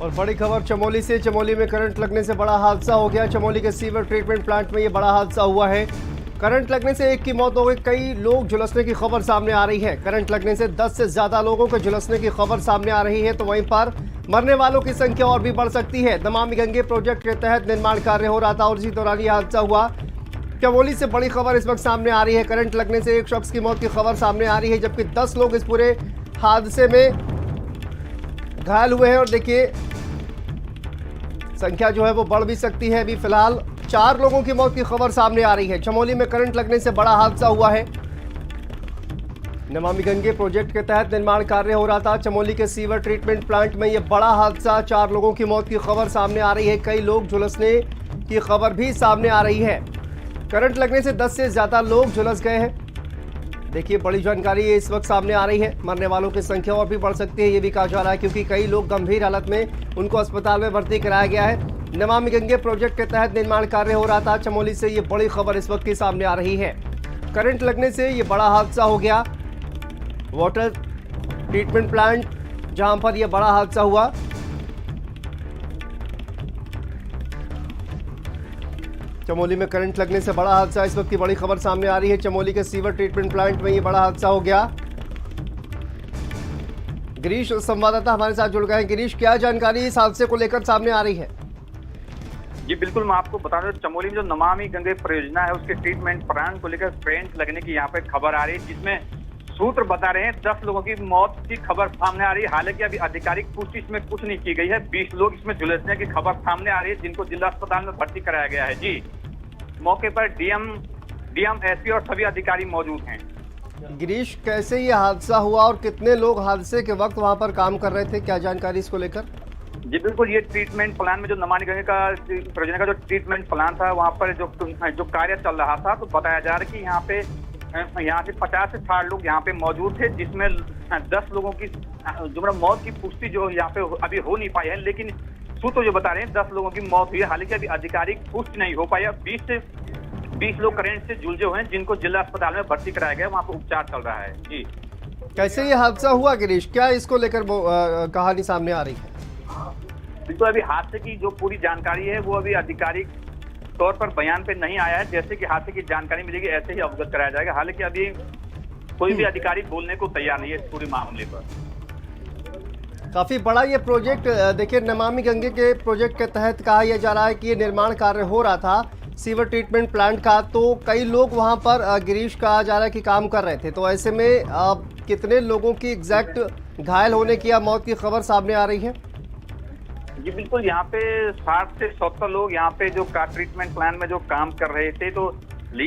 और बड़ी खबर चमोली से। चमोली में करंट लगने से बड़ा हादसा हो गया। चमोली के सीवर ट्रीटमेंट प्लांट में ये बड़ा हादसा हुआ है। करंट लगने से एक की मौत हो गई, कई लोग झुलसने की खबर सामने आ रही है। करंट लगने से 10 से ज्यादा लोगों के झुलसने की खबर सामने आ रही है, तो वहीं पर मरने वालों की संख्या और भी बढ़ सकती है। नमामि गंगे प्रोजेक्ट के तहत निर्माण कार्य हो रहा था और इसी दौरान यह हादसा हुआ। चमोली से बड़ी खबर इस वक्त सामने आ रही है। करंट लगने से एक शख्स की मौत की खबर सामने आ रही है, जबकि 10 लोग इस पूरे हादसे में घायल हुए हैं। और देखिए संख्या जो है वो बढ़ भी सकती है। अभी फिलहाल 4 लोगों की मौत की खबर सामने आ रही है। चमोली में करंट लगने से बड़ा हादसा हुआ है। नमामि गंगे प्रोजेक्ट के तहत निर्माण कार्य हो रहा था। चमोली के सीवर ट्रीटमेंट प्लांट में यह बड़ा हादसा, 4 लोगों की मौत की खबर सामने आ रही है। कई लोग झुलसने की खबर भी सामने आ रही है। करंट लगने से 10 से ज्यादा लोग झुलस गए हैं। देखिए बड़ी जानकारी इस वक्त सामने आ रही है। मरने वालों की संख्या और भी बढ़ सकती है, ये भी कहा जा रहा है, क्योंकि कई लोग गंभीर हालत में उनको अस्पताल में भर्ती कराया गया है। नमामि गंगे प्रोजेक्ट के तहत निर्माण कार्य हो रहा था। चमोली से ये बड़ी खबर इस वक्त की सामने आ रही है। करंट लगने से ये बड़ा हादसा हो गया। वाटर ट्रीटमेंट प्लांट जहां पर यह बड़ा हादसा हुआ, चमोली में करंट लगने से बड़ा हादसा, इस वक्त की बड़ी खबर सामने आ रही है। चमोली के सीवर ट्रीटमेंट प्लांट में ये बड़ा हादसा हो गया। गिरीश संवाददाता हमारे साथ जुड़ गए हैं। गिरीश, क्या जानकारी इस हादसे को लेकर सामने आ रही है? जी बिल्कुल, मैं आपको बता दूं, चमोली में जो नमामि गंगे परियोजना है उसके ट्रीटमेंट प्लांट को लेकर करंट लगने की यहाँ पे खबर आ रही है, जिसमें सूत्र बता रहे हैं 10 लोगों की मौत की खबर सामने आ रही है। हालांकि अभी आधिकारिक पुष्टि इसमें कुछ नहीं की गई है। 20 लोग इसमें झुलसने की खबर सामने आ रही है, जिनको जिला अस्पताल में भर्ती कराया गया है। जी, मौके पर डीएम एसपी और सभी अधिकारी मौजूद हैं। गिरीश, कैसे ये हादसा हुआ और कितने लोग हादसे के वक्त वहां पर काम कर रहे थे, क्या जानकारी इसको लेकर? जी बिल्कुल, ये ट्रीटमेंट प्लान में जो नमामि गंगे का परियोजना का जो ट्रीटमेंट प्लान था, वहाँ पर जो कार्य चल रहा था, तो बताया जा रहा है कि यहाँ से 50 से 60 लोग यहाँ पे मौजूद थे, जिसमें 10 लोगों की जो मौत की पुष्टि जो यहाँ पे अभी हो नहीं पाई है। लेकिन सूत्र जो बता रहे हैं 10 लोगों की मौत हुई है। हालांकि अभी आधिकारिक पुष्टि नहीं हो पाई है। 20 लोग करंट से झुलसे हुए हैं, जिनको जिला अस्पताल में भर्ती कराया गया है, वहाँ पे उपचार चल रहा है। जी, कैसे ये हादसा हुआ गिरीश, क्या इसको लेकर कहानी सामने आ रही है? बिल्कुल, अभी हादसे की जो पूरी जानकारी है वो अभी आधिकारिक तौर पर बयान पे नहीं आया है। जैसे कि हादसे की जानकारी मिलेगी ऐसे ही अवगत कराया जाएगा। हालांकि अभी कोई भी अधिकारी बोलने को तैयार नहीं है इस पूरे मामले पर। काफी बड़ा ये प्रोजेक्ट, देखिए नमामि गंगे के प्रोजेक्ट के तहत कहा यह जा रहा है कि ये निर्माण कार्य हो रहा था सीवर ट्रीटमेंट प्लांट का, तो कई लोग वहां पर गिरीश कहा जा रहा है कि काम कर रहे थे। तो ऐसे में कितने लोगों की एग्जैक्ट घायल होने की या मौत की खबर सामने आ रही है? जी बिल्कुल, यहाँ पे 60 से 70 लोग यहाँ पे जो ट्रीटमेंट प्लान में जो काम कर रहे थे, तो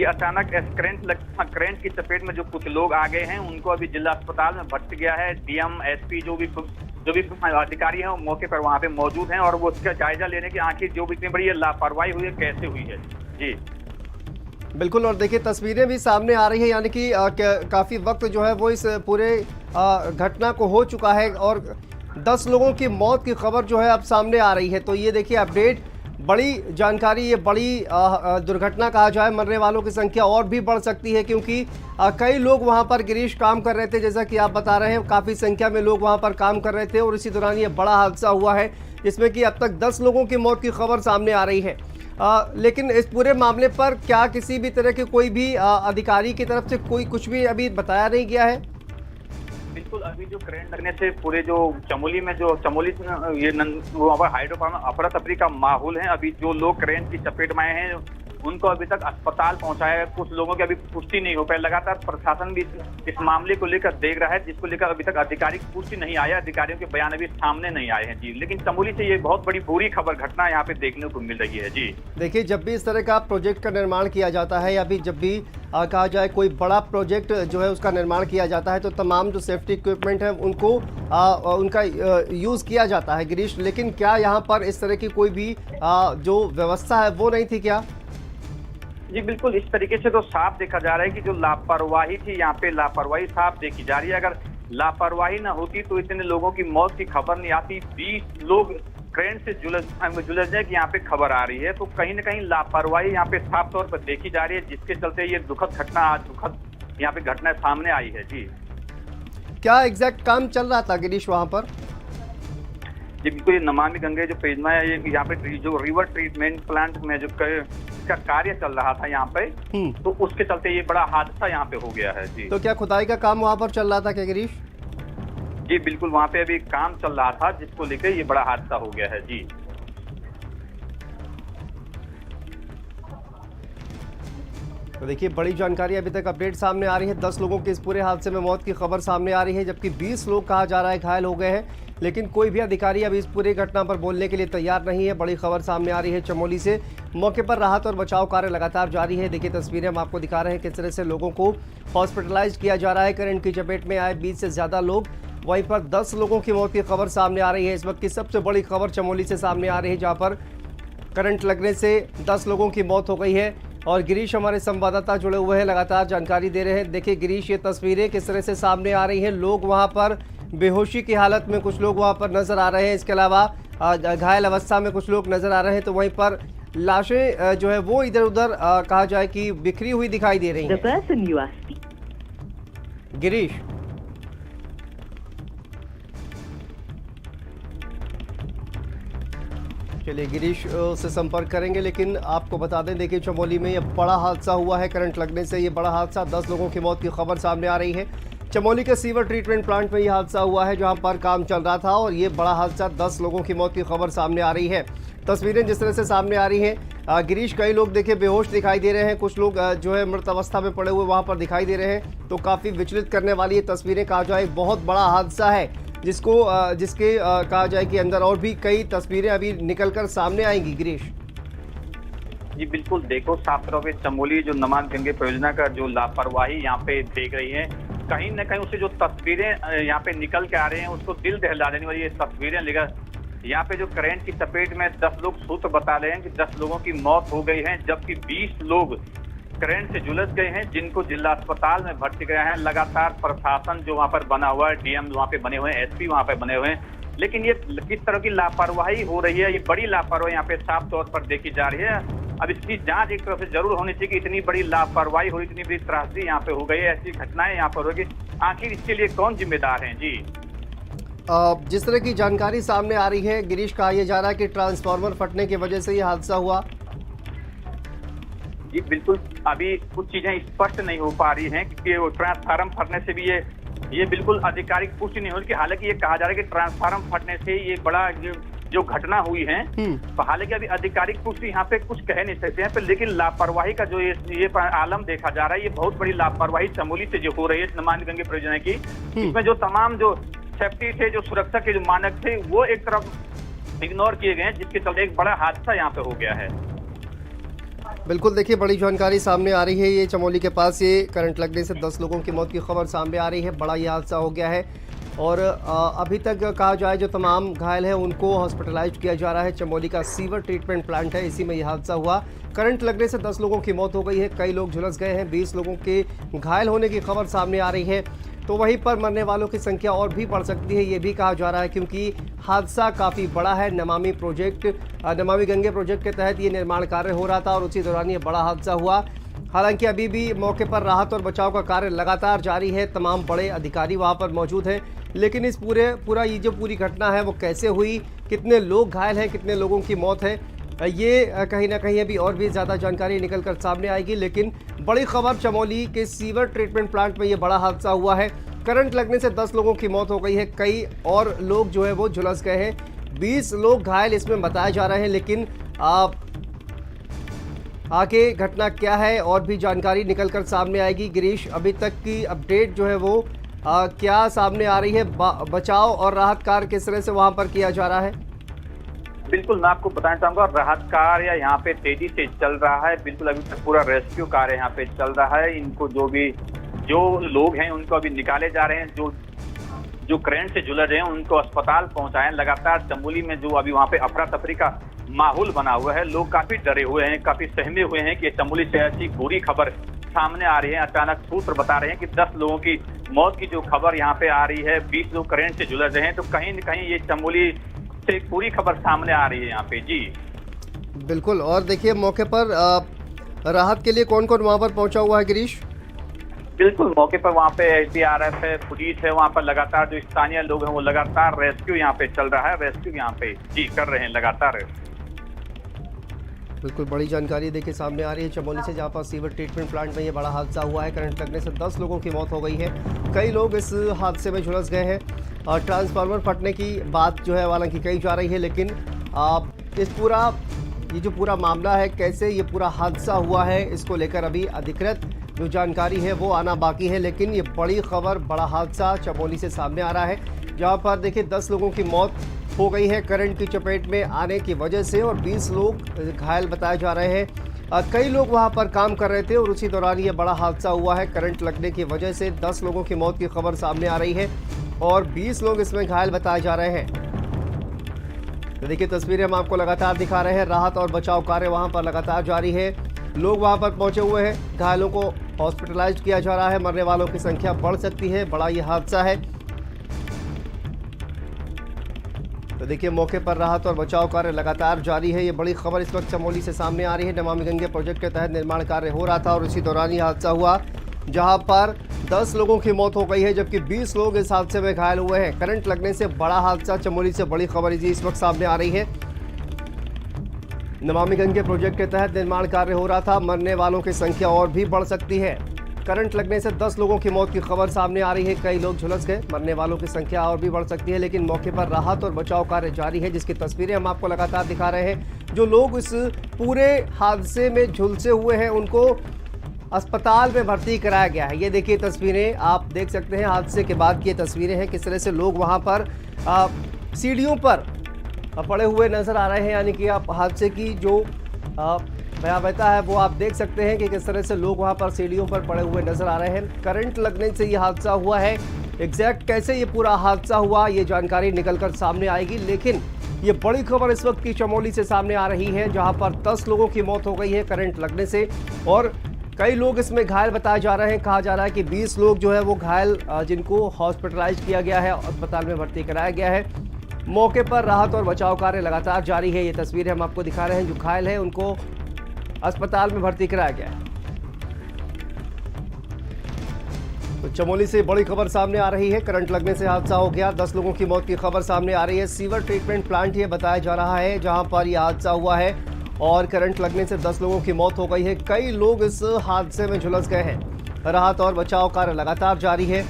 अचानक करंट की चपेट में जो कुछ लोग आ गए हैं, उनको अभी जिला अस्पताल में भर्ती किया है। डीएम एसपी जो भी अधिकारी हैं वो मौके पर वहाँ पे मौजूद हैं और वो उसका जायजा लेने की आखिर जो भी इतनी बड़ी लापरवाही हुई है, कैसे हुई है। जी बिल्कुल, और देखिए तस्वीरें भी सामने आ रही है, यानी कि काफी वक्त जो है वो इस पूरे घटना को हो चुका है और 10 लोगों की मौत की खबर जो है अब सामने आ रही है। तो ये देखिए अपडेट, बड़ी जानकारी, ये बड़ी दुर्घटना कहा जाए। मरने वालों की संख्या और भी बढ़ सकती है, क्योंकि कई लोग वहां पर गिरीश काम कर रहे थे, जैसा कि आप बता रहे हैं काफ़ी संख्या में लोग वहां पर काम कर रहे थे और इसी दौरान ये बड़ा हादसा हुआ है, जिसमें कि अब तक 10 लोगों की मौत की खबर सामने आ रही है। लेकिन इस पूरे मामले पर क्या किसी भी तरह के कोई भी अधिकारी की तरफ से कोई कुछ भी अभी बताया नहीं गया है? बिल्कुल, अभी जो करंट लगने से पूरे जो चमोली ये वहाँ पर हाइड्रोफार्म अफरा तफरी का माहौल है। अभी जो लोग करंट की चपेट में आए हैं उनको अभी तक अस्पताल पहुंचाया है। कुछ लोगों की अभी पुष्टि नहीं हो पाई। लगातार प्रशासन भी इस मामले को लेकर देख रहा है, जिसको लेकर अभी तक आधिकारिक पुष्टि नहीं आया। अधिकारियों के बयान अभी सामने नहीं आए हैं। जी, लेकिन चमोली से ये बहुत बड़ी बुरी खबर घटना यहाँ पे देखने को मिल रही है। जी देखिए, जब भी इस तरह का प्रोजेक्ट का निर्माण किया जाता है या भी जब भी कहा जाए कोई बड़ा प्रोजेक्ट जो है उसका निर्माण किया जाता है, तो तमाम जो सेफ्टी इक्विपमेंट है उनको उनका यूज़ किया जाता है गिरीश। लेकिन क्या यहाँ पर इस तरह की कोई भी जो व्यवस्था है वो नहीं थी क्या? जी बिल्कुल, इस तरीके से तो साफ देखा जा रहा है कि जो लापरवाही थी, यहाँ पे लापरवाही साफ देखी जा रही है। अगर लापरवाही ना होती तो इतने लोगों की मौत की खबर नहीं आती। 20 लोग करंट से झुलसने की यहाँ पे खबर आ रही है, तो कहीं ना कहीं लापरवाही यहाँ पे साफ तौर पर देखी जा रही है, जिसके चलते ये दुखद यहाँ पे घटना सामने आई है। जी, क्या एग्जैक्ट काम चल रहा था गिरीश वहां पर? ये बिल्कुल ये नमामि गंगे जो परियोजना है, ये यहाँ पे जो रिवर ट्रीटमेंट प्लांट में जो का कार्य चल रहा था यहाँ पे, तो उसके चलते ये बड़ा हादसा यहाँ पे हो गया है जी। तो क्या खुदाई का काम वहाँ पर चल रहा था क्या गिरीश? जी बिल्कुल, वहाँ पे अभी काम चल रहा था जिसको लेकर ये बड़ा हादसा हो गया है जी। तो देखिए बड़ी जानकारी अभी तक अपडेट सामने आ रही है। 10 लोगों की इस पूरे हादसे में मौत की खबर सामने आ रही है, जबकि 20 लोग कहा जा रहा है घायल हो गए हैं, लेकिन कोई भी अधिकारी अभी इस पूरी घटना पर बोलने के लिए तैयार नहीं है। बड़ी खबर सामने आ रही है चमोली से। मौके पर राहत और बचाव कार्य लगातार जारी है। देखिए तस्वीरें हम आपको दिखा रहे हैं किस तरह से लोगों को हॉस्पिटलाइज किया जा रहा है। करंट की चपेट में आए 20 से ज्यादा लोग, वहीं पर 10 लोगों की मौत की खबर सामने आ रही है। इस वक्त की सबसे बड़ी खबर चमोली से सामने आ रही है, जहाँ पर करंट लगने से 10 लोगों की मौत हो गई है। और गिरीश हमारे संवाददाता जुड़े हुए हैं, लगातार जानकारी दे रहे हैं। देखिए गिरीश, ये तस्वीरें किस तरह से सामने आ रही हैं। लोग वहां पर बेहोशी की हालत में कुछ लोग वहां पर नजर आ रहे हैं, इसके अलावा घायल अवस्था में कुछ लोग नजर आ रहे हैं। तो वहीं पर लाशें जो है वो इधर उधर कहा जाए कि बिखरी हुई दिखाई दे रही हैं। गिरीश, चलिए गिरीश से संपर्क करेंगे, लेकिन आपको बता दें देखिए चमोली में ये बड़ा हादसा हुआ है। करंट लगने से ये बड़ा हादसा, 10 लोगों की मौत की खबर सामने आ रही है। चमोली के सीवर ट्रीटमेंट प्लांट में ये हादसा हुआ है, जहां पर काम चल रहा था, और ये बड़ा हादसा, 10 लोगों की मौत की खबर सामने आ रही है। तस्वीरें जिस तरह से सामने आ रही हैं गिरीश, कई लोग देखिए बेहोश दिखाई दे रहे हैं, कुछ लोग जो है मृत अवस्था में पड़े हुए वहां पर दिखाई दे रहे हैं। तो काफ़ी विचलित करने वाली ये तस्वीरें, कहा जाए बहुत बड़ा हादसा है, जिसके कहा जाए कि अंदर और भी कई तस्वीरें अभी निकलकर सामने आएंगी। गिरीश जी बिल्कुल, देखो साफ तौर पे चमोली जो नमामि गंगे परियोजना का जो लापरवाही यहाँ पे देख रही है, कहीं न कहीं उससे जो तस्वीरें यहाँ पे निकल के आ रहे हैं उसको दिल दहला देने वाली ये तस्वीरें लेकर। यहाँ पे जो करंट की चपेट में 10 लोग सूत्र बता रहे हैं कि 10 लोगों की मौत हो गई है, जबकि 20 लोग करंट से झुलस गए हैं, जिनको जिला अस्पताल में भर्ती कराया है। लगातार प्रशासन जो वहाँ पर बना हुआ है, डीएम वहाँ पे बने हुए हैं, एसपी वहाँ पे बने हुए हैं, लेकिन ये किस तरह की लापरवाही हो रही है, ये बड़ी लापरवाही यहाँ पे साफ तौर पर देखी जा रही है। अब इसकी जांच एक तरफ से जरूर होनी चाहिए कि इतनी बड़ी लापरवाही हो, इतनी बड़ी त्रासदी यहाँ पे हो गई है, ऐसी घटनाएं यहाँ पर होगी, आखिर इसके लिए कौन जिम्मेदार है जी। जिस तरह की जानकारी सामने आ रही है गिरीश, कहा यह जा रहा है कि ट्रांसफार्मर फटने की वजह से ये हादसा हुआ। जी बिल्कुल, अभी कुछ चीजें स्पष्ट नहीं हो पा रही हैं कि वो ट्रांसफार्मर फटने से भी ये बिल्कुल आधिकारिक पुष्टि नहीं हो रही। हालांकि ये कहा जा रहा है कि ट्रांसफार्मर फटने से ये बड़ा जो घटना हुई है, तो हालांकि अभी आधिकारिक पुष्टि यहाँ पे कुछ कह नहीं सकते हैं, लेकिन लापरवाही का जो ये आलम देखा जा रहा है, ये बहुत बड़ी लापरवाही चमोली से जो हो रही है नमामि गंगे परियोजना की। इसमें जो तमाम जो सेफ्टी थे, जो सुरक्षा के जो मानक थे, वो एक तरफ इग्नोर किए गए हैं, जिसके चलते एक बड़ा हादसा यहाँ पे हो गया है। बिल्कुल, देखिए बड़ी जानकारी सामने आ रही है। ये चमोली के पास ये करंट लगने से 10 लोगों की मौत की खबर सामने आ रही है। बड़ा ये हादसा हो गया है, और अभी तक कहा जाए जो तमाम घायल हैं उनको हॉस्पिटलाइज किया जा रहा है। चमोली का सीवर ट्रीटमेंट प्लांट है, इसी में ये हादसा हुआ। करंट लगने से 10 लोगों की मौत हो गई है, कई लोग झुलस गए हैं, 20 लोगों के घायल होने की खबर सामने आ रही है। तो वहीं पर मरने वालों की संख्या और भी बढ़ सकती है, ये भी कहा जा रहा है, क्योंकि हादसा काफ़ी बड़ा है। नमामि गंगे प्रोजेक्ट के तहत ये निर्माण कार्य हो रहा था, और उसी दौरान ये बड़ा हादसा हुआ। हालांकि अभी भी मौके पर राहत और बचाव का कार्य लगातार जारी है, तमाम बड़े अधिकारी वहां पर मौजूद हैं, लेकिन इस पूरा ये जो पूरी घटना है वो कैसे हुई, कितने लोग घायल हैं, कितने लोगों की मौत है, ये कहीं ना कहीं अभी और भी ज़्यादा जानकारी निकल कर सामने आएगी। लेकिन बड़ी खबर, चमोली के सीवर ट्रीटमेंट प्लांट में ये बड़ा हादसा हुआ है। करंट लगने से 10 लोगों की मौत हो गई है, कई और लोग जो है वो झुलस गए हैं, 20 लोग घायल इसमें बताए जा रहे हैं। लेकिन आगे घटना क्या है और भी जानकारी निकल कर सामने आएगी। गिरीश, अभी तक की अपडेट जो है वो क्या सामने आ रही है? बचाव और राहत कार्य किस तरह से वहां पर किया जा रहा है? बिल्कुल, मैं आपको बताना चाहूंगा, राहत कार्य यहाँ पे तेजी से चल रहा है। बिल्कुल, अभी तक पूरा रेस्क्यू कार्य यहाँ पे चल रहा है। इनको जो लोग हैं उनको अभी निकाले जा रहे हैं, जो करंट से झुलस रहे हैं उनको अस्पताल पहुंचाएं। लगातार चमोली में जो अभी वहाँ पे अफरा तफरी का माहौल बना हुआ है, लोग काफी डरे हुए हैं, काफी सहमे हुए हैं कि चमोली से ऐसी बुरी खबर सामने आ रही है। अचानक सूत्र बता रहे हैं कि 10 लोगों की मौत की जो खबर यहाँ पे आ रही है, 20 लोग करंट से झुलस रहे हैं, तो कहीं न कहीं ये चमोली से पूरी खबर सामने आ रही है यहाँ पे जी। बिल्कुल, और देखिए मौके पर राहत के लिए कौन कौन वहाँ पर पहुंचा हुआ है गिरीश? बिल्कुल, मौके पर वहाँ पे एसडीआरएफ है, पुलिस है, वहाँ पर लगातार जो स्थानीय लोग हैं वो लगातार रेस्क्यू यहाँ पे चल रहा है, रेस्क्यू यहाँ पे जी कर रहे हैं लगातार। बिल्कुल बड़ी जानकारी देखिए सामने आ रही है चमोली से, जहां पर सीवर ट्रीटमेंट प्लांट में ये बड़ा हादसा हुआ है। करंट लगने से 10 लोगों की मौत हो गई है, कई लोग इस हादसे में झुलस गए हैं और ट्रांसफार्मर फटने की बात जो है हालांकि कही जा रही है, लेकिन ये जो पूरा मामला है, कैसे ये पूरा हादसा हुआ है, इसको लेकर अभी अधिकृत जो जानकारी है वो आना बाकी है। लेकिन ये बड़ी खबर, बड़ा हादसा चमोली से सामने आ रहा है, जहाँ पर देखिए 10 लोगों की मौत हो गई है करंट की चपेट में आने की वजह से, और 20 लोग घायल बताए जा रहे हैं। कई लोग वहां पर काम कर रहे थे और उसी दौरान ये बड़ा हादसा हुआ है। करंट लगने की वजह से 10 लोगों की मौत की खबर सामने आ रही है और 20 लोग इसमें घायल बताए जा रहे हैं। तो देखिए तस्वीरें हम आपको लगातार दिखा रहे हैं। राहत और बचाव कार्य वहां पर लगातार जारी है, लोग वहां पर पहुंचे हुए हैं, घायलों को हॉस्पिटलाइज किया जा रहा है। मरने वालों की संख्या बढ़ सकती है, बड़ा ये हादसा है। तो देखिए मौके पर राहत और बचाव कार्य लगातार जारी है। ये बड़ी खबर इस वक्त चमोली से सामने आ रही है। नमामि गंगे प्रोजेक्ट के तहत निर्माण कार्य हो रहा था और इसी दौरान ये हादसा हुआ, जहां पर 10 लोगों की मौत हो गई है, जबकि 20 लोग इस हादसे में घायल हुए हैं। करंट लगने से बड़ा हादसा, चमोली से बड़ी खबर इस वक्त सामने आ रही है। नमामि गंगे प्रोजेक्ट के तहत निर्माण कार्य हो रहा था, मरने वालों की संख्या और भी बढ़ सकती है। करंट लगने से 10 लोगों की मौत की खबर सामने आ रही है, कई लोग झुलस गए, मरने वालों की संख्या और भी बढ़ सकती है। लेकिन मौके पर राहत और बचाव कार्य जारी है, जिसकी तस्वीरें हम आपको लगातार दिखा रहे हैं। जो लोग इस पूरे हादसे में झुलसे हुए हैं उनको अस्पताल में भर्ती कराया गया है। ये देखिए तस्वीरें आप देख सकते हैं, हादसे के बाद की ये तस्वीरें हैं, किस तरह से लोग वहां पर सीढ़ियों पर पड़े हुए नजर आ रहे हैं। यानी कि आप हादसे की जो भयावहता है वो आप देख सकते हैं कि किस तरह से लोग वहां पर सीढ़ियों पर पड़े हुए नजर आ रहे हैं। करंट लगने से ये हादसा हुआ है, एग्जैक्ट कैसे ये पूरा हादसा हुआ ये जानकारी निकलकर सामने आएगी। लेकिन ये बड़ी खबर इस वक्त की चमोली से सामने आ रही है, जहां पर 10 लोगों की मौत हो गई है करंट लगने से और कई लोग इसमें घायल बताए जा रहे हैं। कहा जा रहा है कि 20 लोग जो है वो घायल, जिनको हॉस्पिटलाइज किया गया है, अस्पताल में भर्ती कराया गया है। मौके पर राहत और बचाव कार्य लगातार जारी है। ये तस्वीरें हम आपको दिखा रहे हैं, जो घायल है उनको अस्पताल में भर्ती कराया गया है। तो चमोली से बड़ी खबर सामने आ रही है, करंट लगने से हादसा हो गया, 10 लोगों की मौत की खबर सामने आ रही है। सीवर ट्रीटमेंट प्लांट ये बताया जा रहा है जहां पर यह हादसा हुआ है और करंट लगने से 10 लोगों की मौत हो गई है, कई लोग इस हादसे में झुलस गए हैं। राहत और बचाव कार्य लगातार जारी है,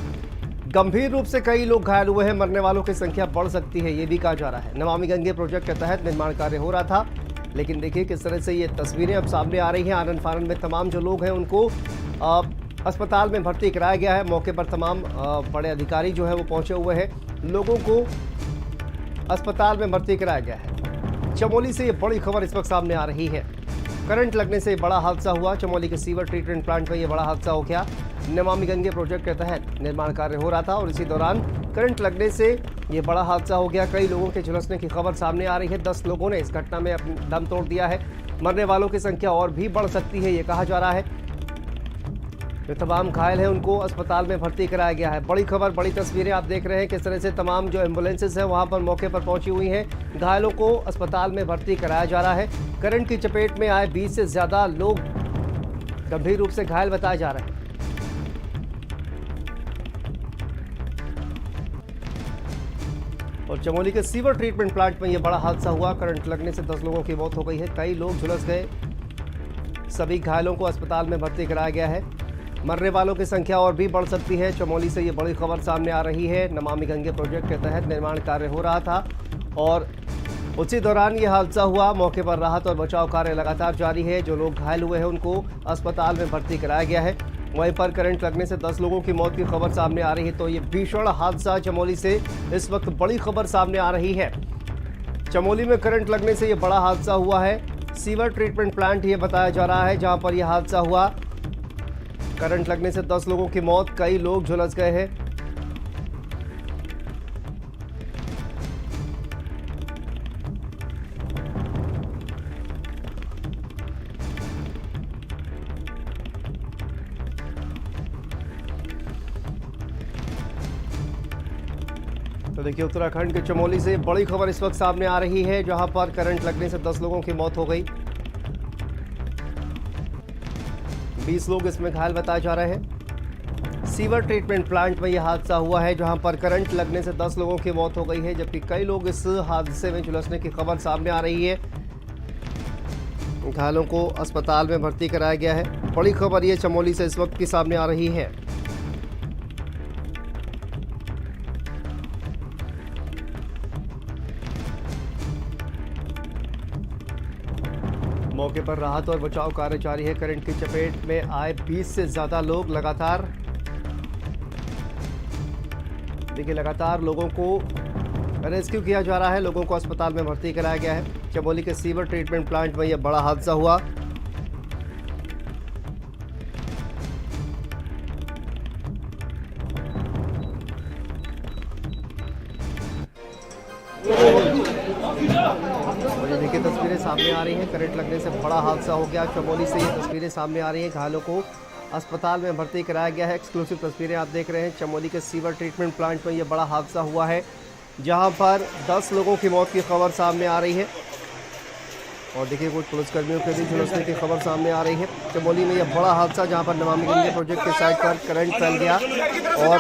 गंभीर रूप से कई लोग घायल हुए हैं, मरने वालों की संख्या बढ़ सकती है, ये भी कहा जा रहा है। नमामि गंगे प्रोजेक्ट के तहत निर्माण कार्य हो रहा था, लेकिन देखिए किस तरह से ये तस्वीरें अब सामने आ रही हैं। आनन फानन में तमाम जो लोग हैं उनको अस्पताल में भर्ती कराया गया है। मौके पर तमाम बड़े अधिकारी जो है वो पहुंचे हुए हैं, लोगों को अस्पताल में भर्ती कराया गया है। चमोली से ये बड़ी खबर इस वक्त सामने आ रही है, करंट लगने से बड़ा हादसा हुआ। चमोली के सीवर ट्रीटमेंट प्लांट में ये बड़ा हादसा हो गया। नमामि गंगे प्रोजेक्ट के तहत निर्माण कार्य हो रहा था और इसी दौरान करंट लगने से ये बड़ा हादसा हो गया, कई लोगों के झुलसने की खबर सामने आ रही है। 10 लोगों ने इस घटना में अपना दम तोड़ दिया है, मरने वालों की संख्या और भी बढ़ सकती है, ये कहा जा रहा है। जो तमाम घायल हैं उनको अस्पताल में भर्ती कराया गया है। बड़ी खबर, बड़ी तस्वीरें आप देख रहे हैं, किस तरह से तमाम जो एम्बुलेंसेज हैं वहां पर मौके पर पहुंची हुई हैं, घायलों को अस्पताल में भर्ती कराया जा रहा है। करंट की चपेट में आए 20 से ज्यादा लोग गंभीर रूप से घायल बताए जा रहे हैं। और चमोली के सीवर ट्रीटमेंट प्लांट में यह बड़ा हादसा हुआ, करंट लगने से 10 लोगों की मौत हो गई है, कई लोग झुलस गए, सभी घायलों को अस्पताल में भर्ती कराया गया है। मरने वालों की संख्या और भी बढ़ सकती है। चमोली से ये बड़ी खबर सामने आ रही है। नमामि गंगे प्रोजेक्ट के तहत निर्माण कार्य हो रहा था और उसी दौरान ये हादसा हुआ। मौके पर राहत और बचाव कार्य लगातार जारी है। जो लोग घायल हुए हैं उनको अस्पताल में भर्ती कराया गया है। वहीं पर करंट लगने से 10 लोगों की मौत की खबर सामने आ रही है। तो ये भीषण हादसा चमोली से इस वक्त बड़ी खबर सामने आ रही है। चमोली में करंट लगने से ये बड़ा हादसा हुआ है। सीवर ट्रीटमेंट प्लांट ये बताया जा रहा है जहां पर यह हादसा हुआ। करंट लगने से 10 लोगों की मौत, कई लोग झुलस गए हैं। तो देखिए उत्तराखंड के चमोली से बड़ी खबर इस वक्त सामने आ रही है जहां पर करंट लगने से 10 लोगों की मौत हो गई, 20 लोग इसमें घायल बताए जा रहे हैं। सीवर ट्रीटमेंट प्लांट में यह हादसा हुआ है, जहां पर करंट लगने से 10 लोगों की मौत हो गई है, जबकि कई लोग इस हादसे में झुलसने की खबर सामने आ रही है। घायलों को अस्पताल में भर्ती कराया गया है। बड़ी खबर ये चमोली से इस वक्त की सामने आ रही है। मौके पर राहत और बचाव कार्य जारी है। करंट की चपेट में आए 20 से ज्यादा लोग लगातार लोगों को रेस्क्यू किया जा रहा है। लोगों को अस्पताल में भर्ती कराया गया है। चमोली के सीवर ट्रीटमेंट प्लांट में यह बड़ा हादसा हुआ। और ये देखिए तस्वीरें सामने आ रही हैं। करंट लगने से बड़ा हादसा हो गया। चमोली से ये तस्वीरें सामने आ रही हैं। घायलों को अस्पताल में भर्ती कराया गया है। एक्सक्लूसिव तस्वीरें आप देख रहे हैं। चमोली के सीवर ट्रीटमेंट प्लांट में ये बड़ा हादसा हुआ है, जहां पर 10 लोगों की मौत की खबर सामने आ रही है। और देखिए कुछ पुलिसकर्मियों के भी झुलसने की खबर सामने आ रही है। चमोली में यह बड़ा हादसा, जहां पर नमामि गंगे प्रोजेक्ट के साइड पर करंट फैल गया और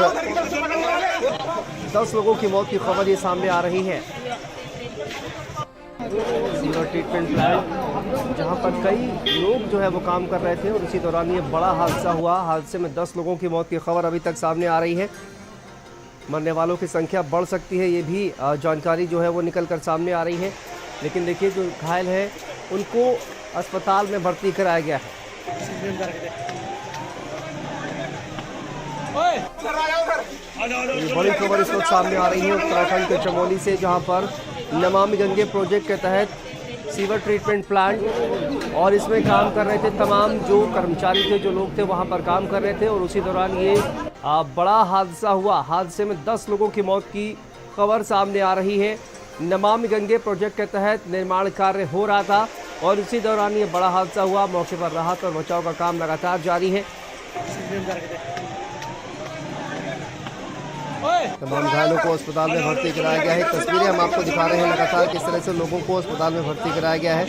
10 लोगों की मौत की खबर ये सामने आ रही है। सीवर ट्रीटमेंट प्लांट जहां पर कई लोग जो है वो काम कर रहे थे और उसी दौरान ये बड़ा हादसा हुआ। हादसे में 10 लोगों की मौत की खबर अभी तक सामने आ रही है। मरने वालों की संख्या बढ़ सकती है, ये भी जानकारी जो है वो निकल कर सामने आ रही है। लेकिन देखिए जो घायल है उनको अस्पताल में भर्ती कराया गया है। ये बड़ी खबर इस वक्त सामने आ रही है उत्तराखंड के चमोली से, जहां पर नमामि गंगे प्रोजेक्ट के तहत सीवर ट्रीटमेंट प्लांट और इसमें काम कर रहे थे तमाम जो कर्मचारी थे, जो लोग थे वहां पर काम कर रहे थे और उसी दौरान ये बड़ा हादसा हुआ। हादसे में 10 लोगों की मौत की खबर सामने आ रही है। नमामि गंगे प्रोजेक्ट के तहत निर्माण कार्य हो रहा था और इसी दौरान ये बड़ा हादसा हुआ। मौके पर राहत और बचाव का काम लगातार जारी है। तमाम घायलों को अस्पताल में भर्ती कराया गया है। तस्वीरें हम आपको दिखा रहे हैं लगातार किस तरह से लोगों को अस्पताल में भर्ती कराया गया है।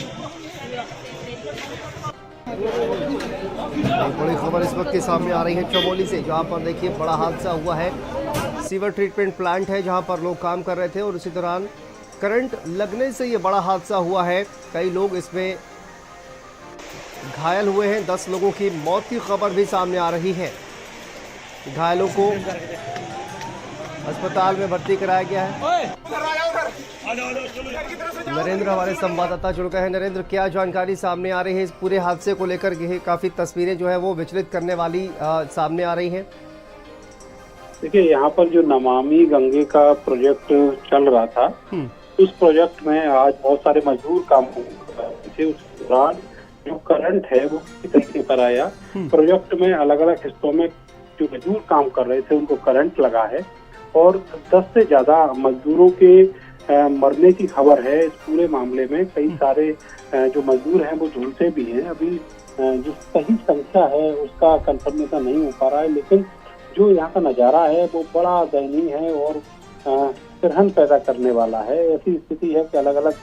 एक बड़ी खबर इस वक्त के सामने आ रही है चमोली से, जहां पर देखिए बड़ा हादसा हुआ है। सीवर ट्रीटमेंट प्लांट है जहां पर लोग काम कर रहे थे और उसी दौरान करंट लगने से ये बड़ा हादसा हुआ है। कई लोग इसमें घायल हुए हैं। 10 लोगों की मौत की खबर भी सामने आ रही है। घायलों को अस्पताल में भर्ती कराया गया है। नरेंद्र हमारे संवाददाता जुड़ गए हैं। नरेंद्र, क्या जानकारी सामने आ रही है इस पूरे हादसे को लेकर? काफी तस्वीरें जो है वो विचलित करने वाली सामने आ रही हैं। देखिए, यहाँ पर जो नमामि गंगे का प्रोजेक्ट चल रहा था, उस प्रोजेक्ट में आज बहुत सारे मजदूर काम कर रहे थे। उस दौरान जो करंट है वो किस तरीके पर आया, प्रोजेक्ट में अलग अलग हिस्सों में जो मजदूर काम कर रहे थे उनको करंट लगा है और 10 से ज्यादा मजदूरों के मरने की खबर है। इस पूरे मामले में कई सारे जो मजदूर हैं वो झुलसे भी हैं। अभी जो सही संख्या है उसका कंफर्मेशन नहीं हो पा रहा है, लेकिन जो यहाँ का नज़ारा है वो बड़ा दयनीय है और सिरहन पैदा करने वाला है। ऐसी स्थिति है कि अलग अलग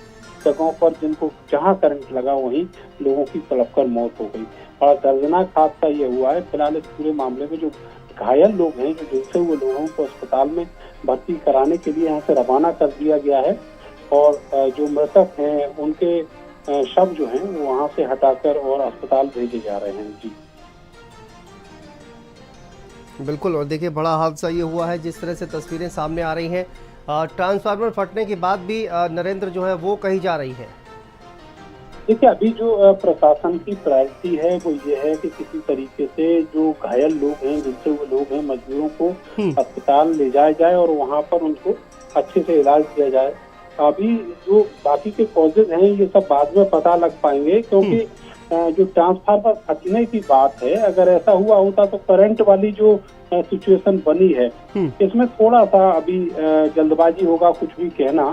जगहों पर जिनको जहाँ करंट लगा वहीं लोगों की तड़प कर मौत हो गई और दर्दनाक हादसा ये हुआ है। फिलहाल इस पूरे मामले में जो घायल लोग हैं, जो झुलसे हुए लोगों को अस्पताल में भर्ती कराने के लिए यहाँ से रवाना कर दिया गया है और जो मृतक हैं उनके शव जो हैं वो वहाँ से हटाकर और अस्पताल भेजे जा रहे हैं। जी बिल्कुल। और देखिए बड़ा हादसा ये हुआ है, जिस तरह से तस्वीरें सामने आ रही हैं। ट्रांसफार्मर फटने की बात भी नरेंद्र जो है वो कही जा रही है। देखिए, अभी जो प्रशासन की प्रायोरिटी है वो ये है कि किसी तरीके से जो घायल लोग हैं, जिनसे वो लोग हैं, मजदूरों को अस्पताल ले जाया जाए और वहाँ पर उनको अच्छे से इलाज दिया जाए। अभी जो बाकी के कॉजेज हैं ये सब बाद में पता लग पाएंगे, क्योंकि जो ट्रांसफार्मर फटने की बात है, अगर ऐसा हुआ होता तो करंट वाली जो सिचुएशन बनी है इसमें थोड़ा सा अभी जल्दबाजी होगा कुछ भी कहना।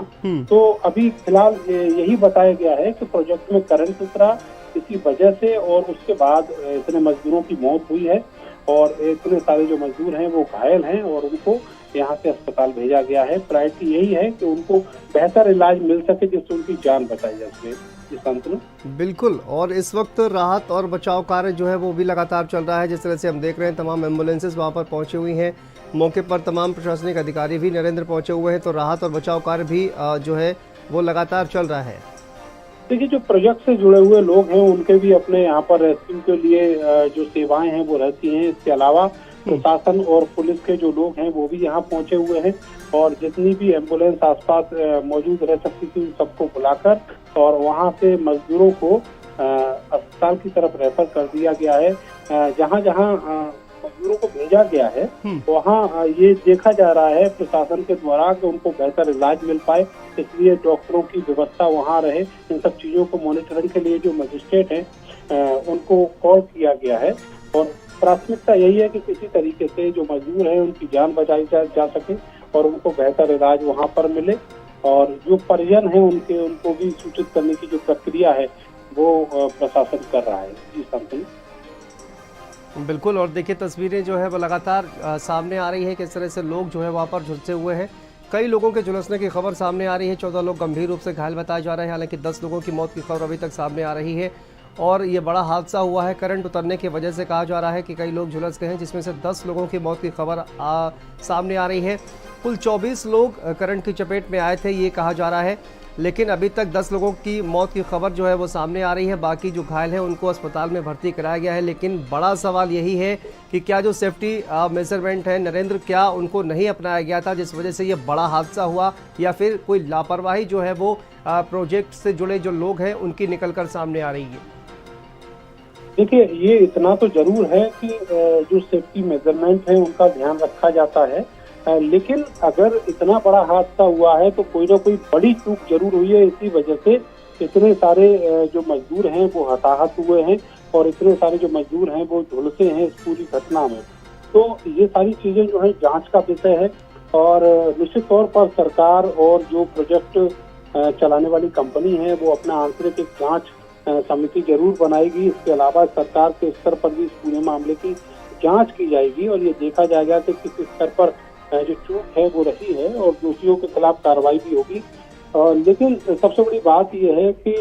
तो अभी फिलहाल यही बताया गया है कि प्रोजेक्ट में करंट उतरा इसी वजह से और उसके बाद इतने मजदूरों की मौत हुई है और इतने सारे जो मजदूर हैं वो घायल हैं और उनको यहाँ से अस्पताल भेजा गया है। प्रायोरिटी यही है कि उनको बेहतर इलाज मिल सके जिससे उनकी जान बचाई जा सके। जी शांतनु। बिल्कुल, और इस वक्त राहत और बचाव कार्य जो है वो भी लगातार चल रहा है। जिस तरह से हम देख रहे हैं तमाम एम्बुलेंसेज वहाँ पर पहुँची हुई हैं, मौके पर तमाम प्रशासनिक अधिकारी भी नरेंद्र पहुँचे हुए हैं, तो राहत और बचाव कार्य भी जो है वो लगातार चल रहा है। देखिए, जो प्रोजेक्ट से जुड़े हुए लोग हैं उनके भी अपने यहाँ पर रेस्क्यू के लिए जो सेवाएं हैं वो रहती हैं। इसके अलावा प्रशासन और पुलिस के जो लोग हैं वो भी यहाँ पहुंचे हुए हैं और जितनी भी एम्बुलेंस आसपास मौजूद रह सकती थी उन सबको बुलाकर और वहाँ से मजदूरों को अस्पताल की तरफ रेफर कर दिया गया है। जहाँ जहाँ मजदूरों को भेजा गया है वहाँ ये देखा जा रहा है प्रशासन के द्वारा कि उनको बेहतर इलाज मिल पाए, इसलिए डॉक्टरों की व्यवस्था वहाँ रहे। इन सब चीजों को मॉनिटरिंग के लिए जो मजिस्ट्रेट हैं उनको कॉल किया गया है और प्राथमिकता यही है कि किसी तरीके से जो मजदूर हैं उनकी जान बचाई जा सके और उनको बेहतर इलाज वहाँ पर मिले और जो परिजन हैं उनको भी सूचित करने की जो प्रक्रिया है वो प्रशासन कर रहा है। जी शांतनु। बिल्कुल, और देखिए तस्वीरें जो है वो लगातार सामने आ रही है किस तरह से लोग जो है वहाँ पर झुलसे हुए हैं। कई लोगों के झुलसने की खबर सामने आ रही है, 14 लोग गंभीर रूप से घायल बताए जा रहे हैं, हालांकि 10 लोगों की मौत की खबर अभी तक सामने आ रही है। और ये बड़ा हादसा हुआ है करंट उतरने की वजह से, कहा जा रहा है कि कई लोग झुलस गए हैं, जिसमें से 10 लोगों की मौत की खबर सामने आ रही है। कुल 24 लोग करंट की चपेट में आए थे ये कहा जा रहा है, लेकिन अभी तक 10 लोगों की मौत की खबर जो है वो सामने आ रही है। बाकी जो घायल हैं उनको अस्पताल में भर्ती कराया गया है, लेकिन बड़ा सवाल यही है कि क्या जो सेफ्टी मेजरमेंट है नरेंद्र, क्या उनको नहीं अपनाया गया था जिस वजह से ये बड़ा हादसा हुआ, या फिर कोई लापरवाही जो है वो प्रोजेक्ट से जुड़े जो लोग हैं उनकी निकल कर सामने आ रही है। देखिए, ये इतना तो जरूर है कि जो सेफ्टी मेजरमेंट है उनका ध्यान रखा जाता है, लेकिन अगर इतना बड़ा हादसा हुआ है तो कोई ना कोई बड़ी चूक जरूर हुई है। इसी वजह से इतने सारे जो मजदूर हैं वो हताहत हुए हैं और इतने सारे जो मजदूर हैं वो झुलसे हैं इस पूरी घटना में। तो ये सारी चीजें जो है जांच का विषय है और निश्चित तौर पर सरकार और जो प्रोजेक्ट चलाने वाली कंपनी है वो अपना आंतरिक एक जांच समिति जरूर बनाएगी। इसके अलावा सरकार के स्तर पर भी इस पूरे मामले की जांच की जाएगी और ये देखा जाएगा कि किस स्तर पर जो चूक है वो रही है और दोषियों के खिलाफ कार्रवाई भी होगी। लेकिन सबसे बड़ी बात यह है कि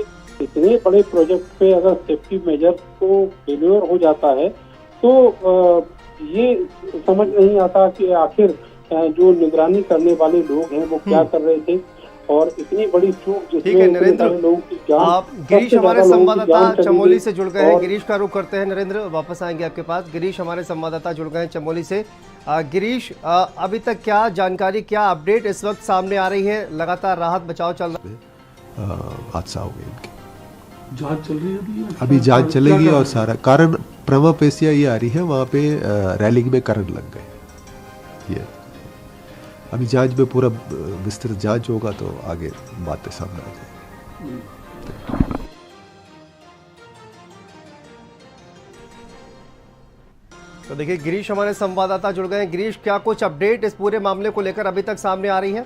इतने बड़े प्रोजेक्ट पे अगर सेफ्टी मेजर को फेल्योर हो जाता है तो ये समझ नहीं आता कि आखिर जो निगरानी करने वाले लोग हैं वो क्या कर रहे थे और इतनी बड़ी चूक जिसमें नरेंद्र, लोगों की जान। आप गिरीश हमारे संवाददाता चमोली से जुड़ गए हैं, गिरीश का रुख करते हैं। नरेंद्र वापस आएंगे आपके पास। गिरीश हमारे संवाददाता जुड़ गए हैं चमोली से। गिरीश, अभी तक क्या जानकारी, क्या अपडेट इस वक्त सामने आ रही है? लगातार राहत बचाव चल रहा है। हादसा हो गया, इनकी जांच चल रही है अभी जांच चलेगी और सारा कारण प्रमा पेशिया ये आ रही है, वहाँ पे रैलिंग में करंट लग गए। ये अभी जांच में पूरा विस्तृत जांच होगा तो आगे बातें सामने आ जाएगी। तो देखिए गिरीश हमारे संवाददाता जुड़ गए हैं। गिरीश, क्या कुछ अपडेट इस पूरे मामले को लेकर अभी तक सामने आ रही है?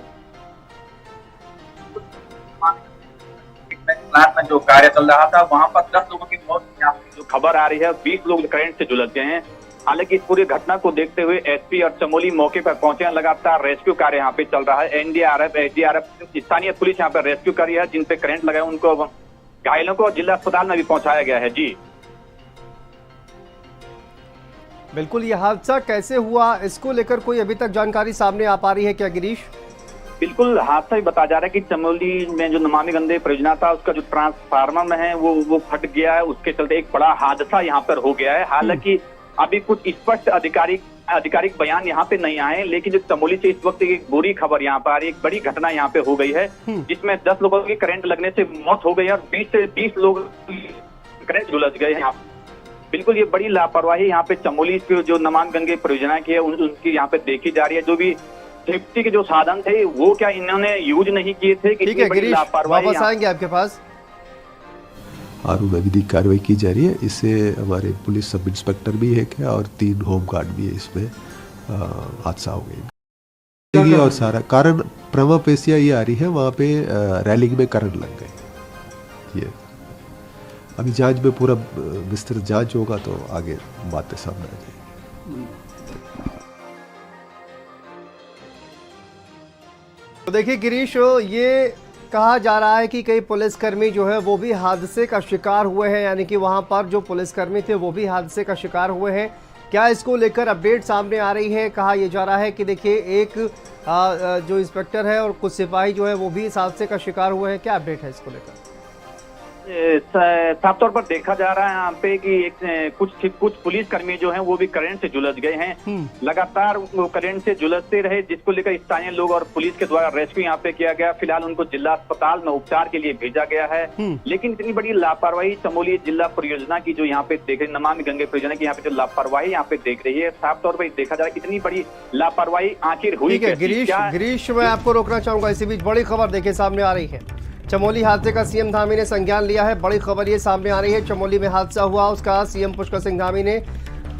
प्लांट में जो कार्य चल रहा था वहां पर 10 लोगों की मौत की जो खबर आ रही है, 20 लोग करंट से झुलस गए हैं। हालांकि इस पूरी घटना को देखते हुए एसपी और चमोली मौके पर पहुंचे हैं। लगातार रेस्क्यू कार्य यहाँ पे चल रहा है। एनडीआरएफ, एसडीआरएफ, स्थानीय पुलिस यहाँ पर रेस्क्यू कर रही है। जिन पे करंट लगा उनको, घायलों को जिला अस्पताल में भी पहुंचाया गया है। जी बिल्कुल, ये हादसा कैसे हुआ इसको लेकर कोई अभी तक जानकारी सामने आ पा रही है क्या गिरीश? बिल्कुल, हादसा भी बताया जा रहा है कि चमोली में जो नमामि गंगे परियोजना था उसका जो ट्रांसफार्मर में है वो फट गया है। उसके चलते एक बड़ा हादसा यहाँ पर हो गया है। हालांकि अभी कुछ स्पष्ट आधिकारिक बयान यहाँ पे नहीं आए, लेकिन जो चमोली से इस वक्त एक बुरी खबर यहाँ पर आ रही है। एक बड़ी घटना यहाँ पे हो गई है जिसमें 10 लोगों की करंट लगने से मौत हो गई और 20 से 30 लोग करंट झुलस गए हैं। बिल्कुल, ये बड़ी लापरवाही यहाँ पे चमोली की जो नमामि गंगे परियोजना की है उनकी यहाँ पे देखी जा रही है। जो भी सेफ्टी के जो साधन थे वो क्या इन्होंने यूज नहीं किए थे? ठीक है गिरीश, वापस आएंगे आपके पास। आरोप में विधिक कार्रवाई की जा रही है। इससे हमारे पुलिस सब इंस्पेक्टर भी है क्या और 3 होमगार्ड भी है। इसमें हादसा हो गया और सारा कारण प्रमा पेशिया ये आ रही है, वहाँ पे रैलिंग में करंट लग गए। ये अभी जांच में पूरा विस्तृत जांच होगा तो आगे बातें सामने आ जाएगी। तो देखिए गिरीश, ये कहा जा रहा है कि कई पुलिसकर्मी जो है वो भी हादसे का शिकार हुए हैं, यानी कि वहां पर जो पुलिसकर्मी थे वो भी हादसे का शिकार हुए हैं। क्या इसको लेकर अपडेट सामने आ रही है? कहा यह जा रहा है कि देखिए एक जो इंस्पेक्टर है और कुछ सिपाही जो है वो भी इस हादसे का शिकार हुए हैं। क्या अपडेट है इसको लेकर? साफ तौर पर देखा जा रहा है यहाँ पे कि कुछ पुलिसकर्मी जो हैं वो भी करंट से झुलस गए हैं। लगातार वो करंट से झुलसते रहे, जिसको लेकर स्थानीय लोग और पुलिस के द्वारा रेस्क्यू यहाँ पे किया गया। फिलहाल उनको जिला अस्पताल में उपचार के लिए भेजा गया है। लेकिन इतनी बड़ी लापरवाही चमोली जिला परियोजना की जो यहाँ पे देख रही, नमामि गंगे परियोजना की यहाँ पे जो लापरवाही यहाँ पे देख रही है, साफ तौर पर देखा जा रहा है इतनी बड़ी लापरवाही आखिर हुई। गिरीश, मैं आपको रोकना चाहूंगा। इसी बीच बड़ी खबर देखिए सामने आ रही है। चमोली हादसे का सीएम धामी ने संज्ञान लिया है। बड़ी खबर ये सामने आ रही है, चमोली में हादसा हुआ, उसका सीएम पुष्कर सिंह धामी ने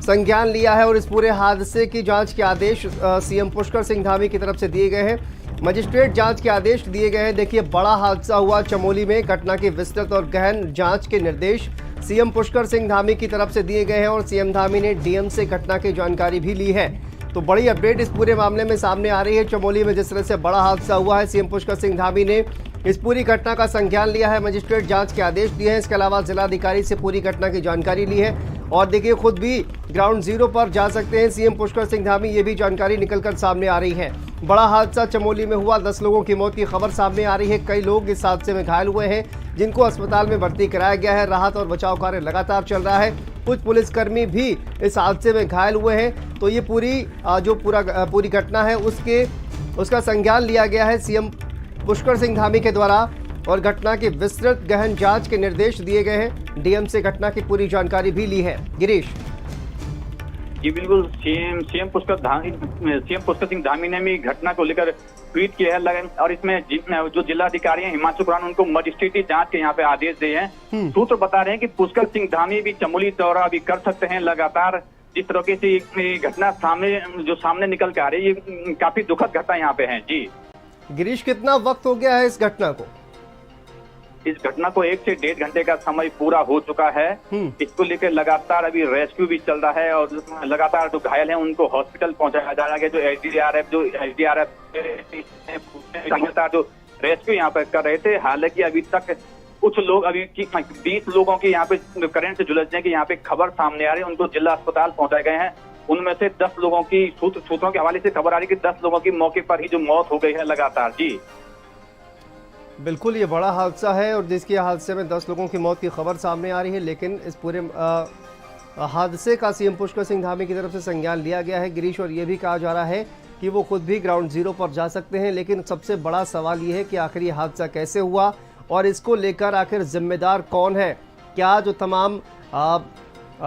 संज्ञान लिया है और इस पूरे हादसे की जांच के आदेश सीएम पुष्कर सिंह धामी की तरफ से दिए गए हैं। मजिस्ट्रेट जांच के आदेश दिए गए हैं। देखिए बड़ा हादसा हुआ चमोली में, घटना की विस्तृत और गहन जांच के निर्देश सीएम पुष्कर सिंह धामी की तरफ से दिए गए हैं और सीएम धामी ने डीएम से घटना की जानकारी भी ली है। तो बड़ी अपडेट इस पूरे मामले में सामने आ रही है। चमोली में जिस तरह से बड़ा हादसा हुआ है, सीएम पुष्कर सिंह धामी ने इस पूरी घटना का संज्ञान लिया है, मजिस्ट्रेट जांच के आदेश दिए हैं। इसके अलावा जिलाधिकारी से पूरी घटना की जानकारी ली है और देखिए खुद भी ग्राउंड जीरो पर जा सकते हैं सीएम पुष्कर सिंह धामी, ये भी जानकारी निकलकर सामने आ रही है। बड़ा हादसा चमोली में हुआ, 10 लोगों की मौत की खबर सामने आ रही है। कई लोग इस हादसे में घायल हुए हैं, जिनको अस्पताल में भर्ती कराया गया है। राहत और बचाव कार्य लगातार चल रहा है। कुछ पुलिसकर्मी भी इस हादसे में घायल हुए हैं। तो ये पूरी घटना है उसका संज्ञान लिया गया है सीएम पुष्कर सिंह धामी के द्वारा और घटना की विस्तृत गहन जांच के निर्देश दिए गए हैं। डीएम से घटना की पूरी जानकारी भी ली है। गिरीश जी बिल्कुल, सीएम पुष्कर सिंह धामी ने भी घटना को लेकर ट्वीट किया है और इसमें जो जिलाधिकारी हैं हिमांशु कुरान, उनको मजिस्ट्रेटी जांच के यहाँ पे आदेश दिए हैं। सूत्र बता रहे हैं कि पुष्कर सिंह धामी भी चमोली दौरा अभी कर सकते हैं। लगातार जिस तरीके से घटना सामने निकल के आ रही है, ये काफी दुखद घटना यहाँ पे है। जी गिरीश, कितना वक्त हो गया है इस घटना को? इस घटना को 1 से 1.5 घंटे का समय पूरा हो चुका है। इसको लेकर लगातार अभी रेस्क्यू भी चल रहा है और लगातार जो घायल हैं उनको हॉस्पिटल पहुंचाया जा रहा है। जो एसडीआरएफ लगातार जो रेस्क्यू यहाँ पर कर रहे थे। हालांकि अभी तक कुछ लोग 20 लोगों की यहाँ पे करंट से झुलसने की यहाँ पे खबर सामने आ रही है, उनको जिला अस्पताल पहुंचाए गए हैं। उनमें से 10 लोगों की सूत्रों के हवाले से खबर आ रही है कि 10 लोगों की मौके पर ही जो मौत हो गई है लगातार। जी बिल्कुल, ये बड़ा हादसा है और जिसके हादसे में 10 लोगों की मौत की खबर सामने आ रही है। लेकिन इस पूरे हादसे का सीएम पुष्कर सिंह धामी की तरफ से संज्ञान लिया गया है गिरीश, और ये भी कहा जा रहा है कि वो खुद भी ग्राउंड जीरो पर जा सकते हैं। लेकिन सबसे बड़ा सवाल ये है कि आखिर ये हादसा कैसे हुआ और इसको लेकर आखिर जिम्मेदार कौन है? क्या जो तमाम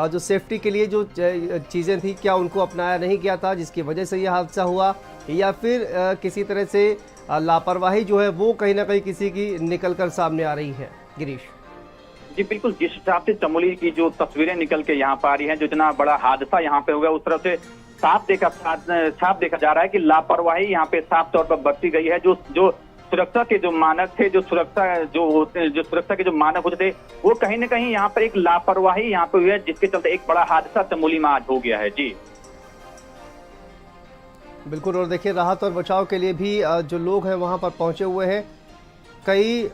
जो सेफ्टी के लिए जो चीज़ें थी, क्या उनको अपनाया नहीं गया था जिसकी वजह से यह हादसा हुआ, या फिर किसी तरह से लापरवाही जो है वो कहीं ना कहीं किसी की निकल कर सामने आ रही है? गिरीश जी बिल्कुल, जिस हिसाब से चमोली की जो तस्वीरें निकल के यहाँ पर आ रही हैं, जो इतना बड़ा हादसा यहाँ पे हुआ, उस तरफ से साफ देखा जा रहा है कि लापरवाही यहाँ पे साफ तौर पर बरती गई है। जो सुरक्षा के जो मानक थे, जो सुरक्षा के जो मानक होते थे, वो कहीं ना कहीं यहाँ पर एक लापरवाही यहाँ पे हुई है, जिसके चलते एक बड़ा हादसा चमोली में आज हो गया है। जी बिल्कुल, और देखिए राहत और बचाव के लिए भी जो लोग हैं वहां पर पहुंचे हुए हैं। कई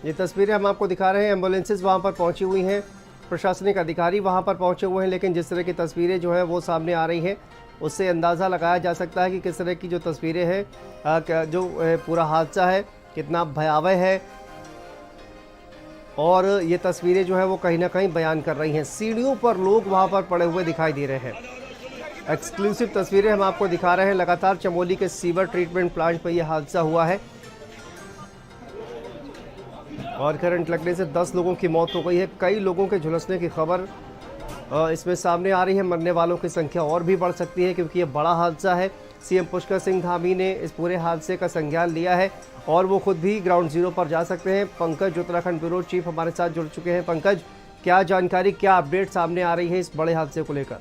ये तस्वीरें हम आपको दिखा रहे हैं, एम्बुलेंसेज वहां पर पहुंची हुई हैं, प्रशासनिक अधिकारी वहां पर पहुंचे हुए हैं। लेकिन जिस तरह की तस्वीरें जो है वो सामने आ रही हैं, उससे अंदाज़ा लगाया जा सकता है कि किस तरह की जो तस्वीरें हैं, जो पूरा हादसा है कितना भयावह है। और ये तस्वीरें जो है वो कहीं ना कहीं बयान कर रही हैं। सीढ़ियों पर लोग वहां पर पड़े हुए दिखाई दे रहे हैं। एक्सक्लूसिव तस्वीरें हम आपको दिखा रहे हैं। लगातार चमोली के सीवर ट्रीटमेंट प्लांट पर यह हादसा हुआ है और करंट लगने से 10 लोगों की मौत हो गई है। कई लोगों के झुलसने की खबर इसमें सामने आ रही है। मरने वालों की संख्या और भी बढ़ सकती है क्योंकि ये बड़ा हादसा है। सीएम पुष्कर सिंह धामी ने इस पूरे हादसे का संज्ञान लिया है और वो खुद भी ग्राउंड जीरो पर जा सकते हैं। पंकज, उत्तराखंड ब्यूरो चीफ, हमारे साथ जुड़ चुके हैं। पंकज, क्या जानकारी, क्या अपडेट सामने आ रही है इस बड़े हादसे को लेकर?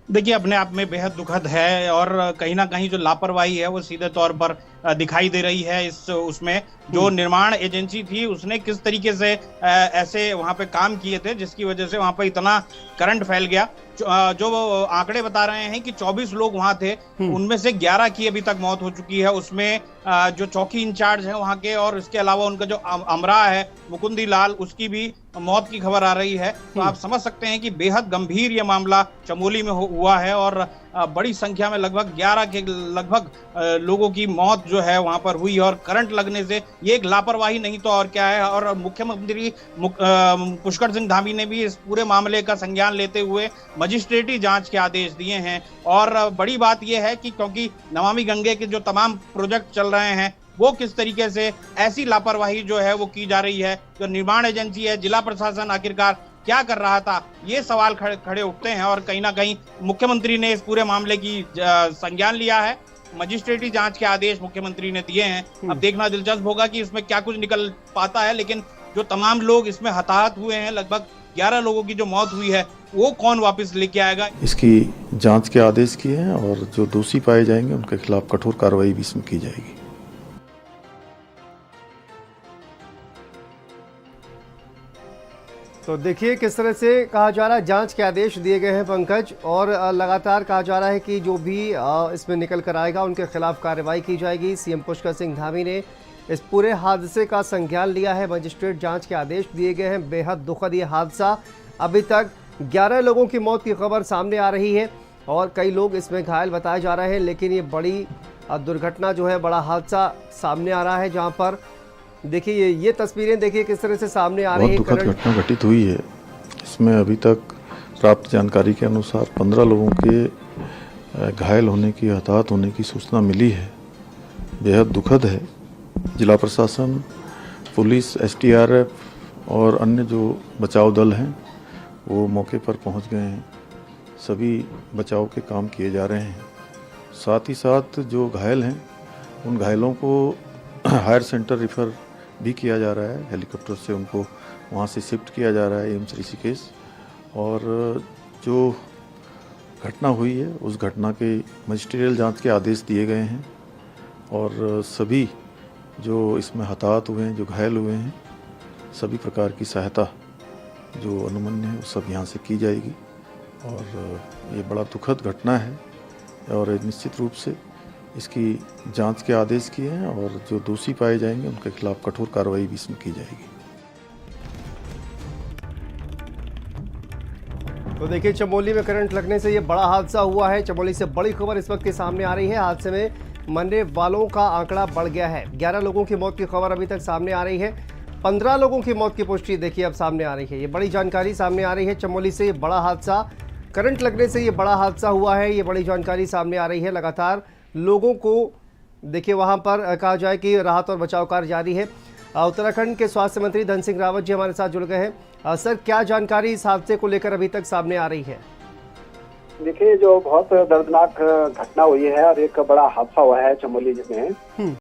देखिए, अपने आप में बेहद दुखद है और कहीं ना कहीं जो लापरवाही है वो सीधे तौर पर दिखाई दे रही है। इस उसमें जो निर्माण एजेंसी थी उसने किस तरीके से ऐसे वहां पे काम किए थे जिसकी वजह से वहां पे इतना करंट फैल गया। जो आंकड़े बता रहे हैं कि 24 लोग वहां थे, उनमें से 11 की अभी तक मौत हो चुकी है। उसमें जो चौकी इंचार्ज है वहां के, और इसके अलावा उनका जो अमरा है मुकुंदी लाल, उसकी भी मौत की खबर आ रही है। तो आप समझ सकते हैं कि बेहद गंभीर ये मामला चमोली में हुआ है और बड़ी संख्या में लगभग 11 के लगभग लोगों की मौत जो है वहां पर हुई। और करंट लगने से ये एक लापरवाही नहीं तो और क्या है। और मुख्यमंत्री पुष्कर सिंह धामी ने भी इस पूरे मामले का संज्ञान लेते हुए मजिस्ट्रेटी जांच के आदेश दिए हैं। और बड़ी बात यह है कि क्योंकि नमामि गंगे के जो तमाम प्रोजेक्ट चल रहे हैं वो किस तरीके से ऐसी लापरवाही जो है वो की जा रही है, जो निर्माण एजेंसी है, जिला प्रशासन आखिरकार क्या कर रहा था, ये सवाल खड़े उठते हैं। और कहीं ना कहीं मुख्यमंत्री ने इस पूरे मामले की संज्ञान लिया है, मजिस्ट्रेटी जांच के आदेश मुख्यमंत्री ने दिए हैं। अब देखना दिलचस्प होगा कि इसमें क्या कुछ निकल पाता है। लेकिन जो तमाम लोग इसमें हताहत हुए हैं, लगभग 11 लोगों की जो मौत हुई है, वो कौन वापस लेके आएगा। इसकी जांच के आदेश किए हैं और जो दोषी पाए जाएंगे उनके खिलाफ कठोर कार्रवाई भी इसमें की जाएगी। तो देखिए किस तरह से कहा जा रहा है, जांच के आदेश दिए गए हैं पंकज, और लगातार कहा जा रहा है कि जो भी इसमें निकल कर आएगा उनके खिलाफ कार्रवाई की जाएगी। सीएम पुष्कर सिंह धामी ने इस पूरे हादसे का संज्ञान लिया है, मजिस्ट्रेट जांच के आदेश दिए गए हैं। बेहद दुखद ये हादसा, अभी तक 11 लोगों की मौत की खबर सामने आ रही है और कई लोग इसमें घायल बताए जा रहे हैं। लेकिन ये बड़ी दुर्घटना जो है, बड़ा हादसा सामने आ रहा है, जहाँ पर देखिए ये तस्वीरें देखिए किस तरह से सामने आ रही है। बहुत दुखद घटना घटित हुई है। इसमें अभी तक प्राप्त जानकारी के अनुसार 15 लोगों के घायल होने की, हताहत होने की सूचना मिली है। बेहद दुखद है। जिला प्रशासन, पुलिस, एसडीआरएफ और अन्य जो बचाव दल हैं वो मौके पर पहुंच गए हैं। सभी बचाव के काम किए जा रहे हैं। साथ ही साथ जो घायल हैं उन घायलों को हायर सेंटर रिफ़र भी किया जा रहा है। हेलीकॉप्टर से उनको वहाँ से शिफ्ट किया जा रहा है एम्स ऋषिकेश। और जो घटना हुई है उस घटना के मजिस्ट्रियल जांच के आदेश दिए गए हैं और सभी जो इसमें हताहत हुए हैं, जो घायल हुए हैं, सभी प्रकार की सहायता जो अनुमन्य है वो सब यहाँ से की जाएगी। और ये बड़ा दुखद घटना है और निश्चित रूप से इसकी जांच के आदेश किए हैं और जो दोषी पाए जाएंगे उनके खिलाफ कठोर कार्रवाई भी इसमें की जाएगी। तो देखिए चमोली में करंट लगने से ये बड़ा हादसा हुआ है। चमोली से बड़ी खबर इस वक्त के सामने आ रही है। हादसे में मरने वालों का आंकड़ा बढ़ गया है। 11 लोगों की मौत की खबर अभी तक सामने आ रही है। 15 लोगों की मौत की पुष्टि देखिए अब सामने आ रही है। ये बड़ी जानकारी सामने आ रही है। चमोली से ये बड़ा हादसा, करंट लगने से ये बड़ा हादसा हुआ है, ये बड़ी जानकारी सामने आ रही है। लगातार लोगों को देखिए वहां पर कहा जाए कि राहत और बचाव कार्य जारी है। उत्तराखंड के स्वास्थ्य मंत्री धन सिंह रावत जी हमारे साथ जुड़ गए हैं। सर, क्या जानकारी इस हादसे को लेकर अभी तक सामने आ रही है? देखिए, जो बहुत दर्दनाक घटना हुई है और एक बड़ा हादसा हुआ है चमोली में।